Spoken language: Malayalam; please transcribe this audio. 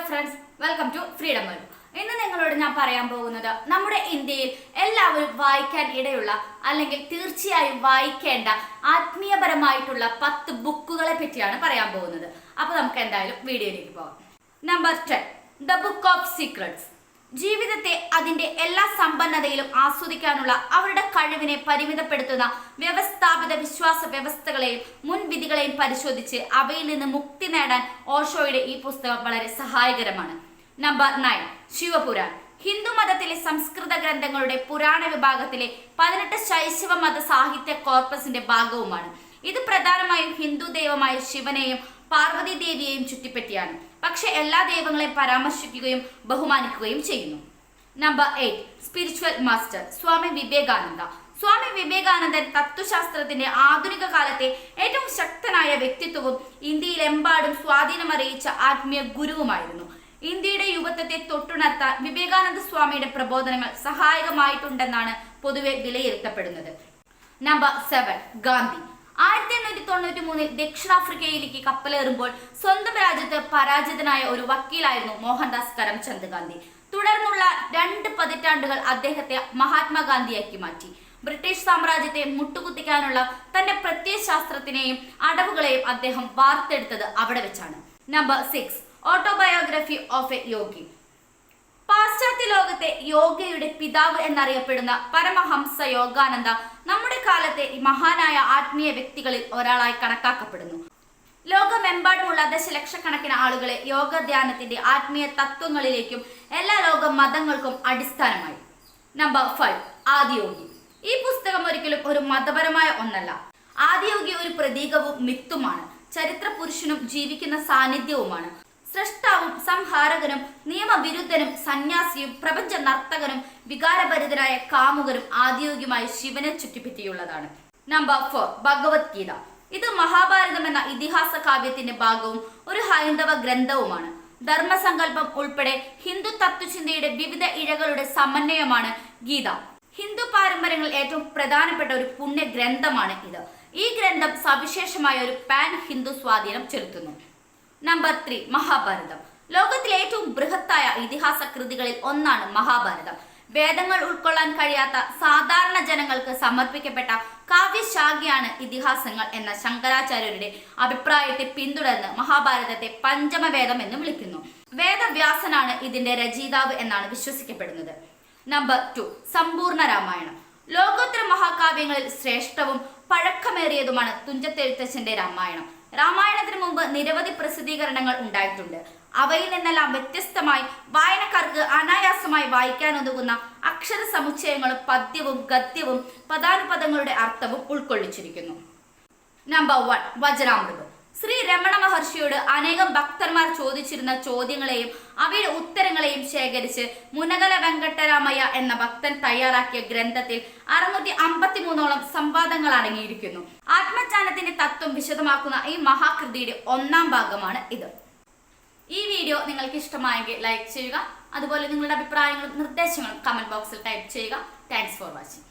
Friends, welcome to freedom world. ഇന്ന് നിങ്ങളോട് ഞാൻ പറയാൻ പോകുന്നത് നമ്മുടെ ഇന്ത്യയിൽ എല്ലാവരും വായിക്കാൻ ഇടയുള്ള അല്ലെങ്കിൽ തീർച്ചയായും വായിക്കേണ്ട ആത്മീയപരമായിട്ടുള്ള 10 ബുക്കുകളെ പറ്റിയാണ് പറയാൻ പോകുന്നത്. അപ്പൊ നമുക്ക് എന്തായാലും വീഡിയോയിലേക്ക് പോകാം. Number 10, the book of secrets. ജീവിതത്തെ അതിന്റെ എല്ലാ സമ്പന്നതയിലും ആസ്വദിക്കാനുള്ള അവരുടെ കഴിവിനെ പരിമിതപ്പെടുത്തുന്ന വ്യവസ്ഥാപിത വിശ്വാസ വ്യവസ്ഥകളെയും മുൻവിധികളെയും പരിശോധിച്ച് അവയിൽ നിന്ന് മുക്തി നേടാൻ ഓഷോയുടെ ഈ പുസ്തകം വളരെ സഹായകരമാണ്. നമ്പർ 9, ശിവപുരാൺ. ഹിന്ദു മതത്തിലെ സംസ്കൃത ഗ്രന്ഥങ്ങളുടെ പുരാണ വിഭാഗത്തിലെ 18 ശൈശവ മത സാഹിത്യ കോർപ്പസിന്റെ ഭാഗവുമാണ്. ഇത് പ്രധാനമായും ഹിന്ദു ദൈവമായ ശിവനെയും പാർവതി ദേവിയെയും ചുറ്റിപ്പറ്റിയാണ്, പക്ഷെ എല്ലാ ദൈവങ്ങളെയും പരാമർശിക്കുകയും ബഹുമാനിക്കുകയും ചെയ്യുന്നു. Number 8, spiritual master. Swami Vivekananda. Swami Vivekanandan തത്വശാസ്ത്രത്തിന്റെ ആധുനിക കാലത്തെ ഏറ്റവും ശക്തനായ വ്യക്തിത്വവും ഇന്ത്യയിലെമ്പാടും സ്വാധീനമറിയിച്ച ആത്മീയ ഗുരുവുമായിരുന്നു. ഇന്ത്യയുടെ യുവത്വത്തെ തൊട്ടുണർത്താൻ വിവേകാനന്ദ സ്വാമിയുടെ പ്രബോധനങ്ങൾ സഹായകമായിട്ടുണ്ടെന്നാണ് പൊതുവെ വിലയിരുത്തപ്പെടുന്നത്. നമ്പർ 7, ഗാന്ധി. 1893 ദക്ഷിണാഫ്രിക്കയിലേക്ക് കപ്പലേറുമ്പോൾ സ്വന്തം രാജ്യത്ത് പരാജിതനായ ഒരു വക്കീലായിരുന്നു മോഹൻദാസ് കരംചന്ദ് ഗാന്ധി. തുടർന്നുള്ള 2 പതിറ്റാണ്ടുകൾ അദ്ദേഹത്തെ മഹാത്മാഗാന്ധിയാക്കി മാറ്റി. ബ്രിട്ടീഷ് സാമ്രാജ്യത്തെ മുട്ടുകുത്തിക്കാനുള്ള തന്റെ പ്രത്യയശാസ്ത്രത്തിനെയും അടവുകളെയും അദ്ദേഹം വാർത്തെടുത്തത് അവിടെ വെച്ചാണ്. നമ്പർ 6, ഓട്ടോബയോഗ്രഫി ഓഫ് എ യോഗി. പാശ്ചാത്യ ലോകത്തെ യോഗയുടെ പിതാവ് എന്നറിയപ്പെടുന്ന പരമഹംസ യോഗാനന്ദ നമ്മുടെ കാലത്തെ മഹാനായ ആത്മീയ വ്യക്തികളിൽ ഒരാളായി കണക്കാക്കപ്പെടുന്നു. ലോകമെമ്പാടുമുള്ള ദശലക്ഷക്കണക്കിന് ആളുകളെ യോഗ ധ്യാനത്തിന്റെ ആത്മീയ തത്വങ്ങളിലേക്കും എല്ലാ ലോക മതങ്ങൾക്കും അടിസ്ഥാനമായി. നമ്പർ 5, ആദിയോഗി. ഈ പുസ്തകം ഒരിക്കലും ഒരു മതപരമായ ഒന്നല്ല. ആദിയോഗി ഒരു പ്രതീകവും മിത്തുമാണ്. ചരിത്ര പുരുഷനും ജീവിക്കുന്ന സാന്നിധ്യവുമാണ്. സൃഷ്ടാവും സംഹാരകനും നിയമവിരുദ്ധനും സന്യാസിയും പ്രപഞ്ച നർത്തകനും വികാരഭരിതനായ കാമുകനും ആദിയോഗിയുമായി ശിവനെ ചുറ്റിപ്പറ്റിയുള്ളതാണ്. നമ്പർ 4, ഭഗവത്ഗീത. ഇത് മഹാഭാരതം എന്ന ഇതിഹാസ കാവ്യത്തിന്റെ ഭാഗവും ഒരു ഹൈന്ദവ ഗ്രന്ഥവുമാണ്. ധർമ്മസങ്കല്പം ഉൾപ്പെടെ ഹിന്ദു തത്വചിന്തയുടെ വിവിധ ഇഴകളുടെ സമന്വയമാണ് ഗീത. ഹിന്ദു പാരമ്പര്യങ്ങളിൽ ഏറ്റവും പ്രധാനപ്പെട്ട ഒരു പുണ്യ ഗ്രന്ഥമാണ് ഇത്. ഈ ഗ്രന്ഥം സവിശേഷമായ ഒരു പാൻ ഹിന്ദു സ്വാധീനം ചെലുത്തുന്നു. നമ്പർ 3, മഹാഭാരതം. ലോകത്തിലെ ഏറ്റവും ബൃഹത്തായ ഇതിഹാസ കൃതികളിൽ ഒന്നാണ് മഹാഭാരതം. വേദങ്ങൾ ഉൾക്കൊള്ളാൻ കഴിയാത്ത സാധാരണ ജനങ്ങൾക്ക് സമർപ്പിക്കപ്പെട്ട കാവ്യശാഖയാണ് ഇതിഹാസങ്ങൾ എന്ന ശങ്കരാചാര്യരുടെ അഭിപ്രായത്തെ പിന്തുടർന്ന് മഹാഭാരതത്തെ പഞ്ചമവേദം എന്ന് വിളിക്കുന്നു. വേദവ്യാസനാണ് ഇതിന്റെ രചയിതാവ് എന്നാണ് വിശ്വസിക്കപ്പെടുന്നത്. നമ്പർ 2, സമ്പൂർണ്ണ രാമായണം. ലോകോത്തര മഹാകാവ്യങ്ങളിൽ ശ്രേഷ്ഠവും പഴക്കമേറിയതുമാണ് തുഞ്ചത്തെഴുത്തച്ഛന്റെ രാമായണം. രാമായണത്തിന് മുമ്പ് നിരവധി പ്രസിദ്ധീകരണങ്ങൾ ഉണ്ടായിട്ടുണ്ട്. അവയിൽ നിന്നെല്ലാം വ്യത്യസ്തമായി വായനക്കാർക്ക് അനായാസമായി വായിക്കാനുതകുന്ന അക്ഷര സമുച്ചയങ്ങളും പദ്യവും ഗദ്യവും പദാനുപദങ്ങളുടെ അർത്ഥവും ഉൾക്കൊള്ളിച്ചിരിക്കുന്നു. നമ്പർ 1, വചനാമൃതം. ശ്രീ രമണ മഹർഷിയോട് അനേകം ഭക്തന്മാർ ചോദിച്ചിരുന്ന ചോദ്യങ്ങളെയും അവയുടെ ഉത്തരങ്ങളെയും ശേഖരിച്ച് മുനകല വെങ്കട്ടരാമയ്യ എന്ന ഭക്തൻ തയ്യാറാക്കിയ ഗ്രന്ഥത്തിൽ 653ഓളം സംവാദങ്ങൾ അടങ്ങിയിരിക്കുന്നു. ആത്മജ്ഞാനത്തിന്റെ തത്വം വിശദമാക്കുന്ന ഈ മഹാകൃതിയുടെ 1ാം ഭാഗമാണ് ഇത്. ഈ വീഡിയോ നിങ്ങൾക്ക് ഇഷ്ടമായെങ്കിൽ ലൈക്ക് ചെയ്യുക. അതുപോലെ നിങ്ങളുടെ അഭിപ്രായങ്ങളും നിർദ്ദേശങ്ങളും കമന്റ് ബോക്സിൽ ടൈപ്പ് ചെയ്യുക. Thanks for watching.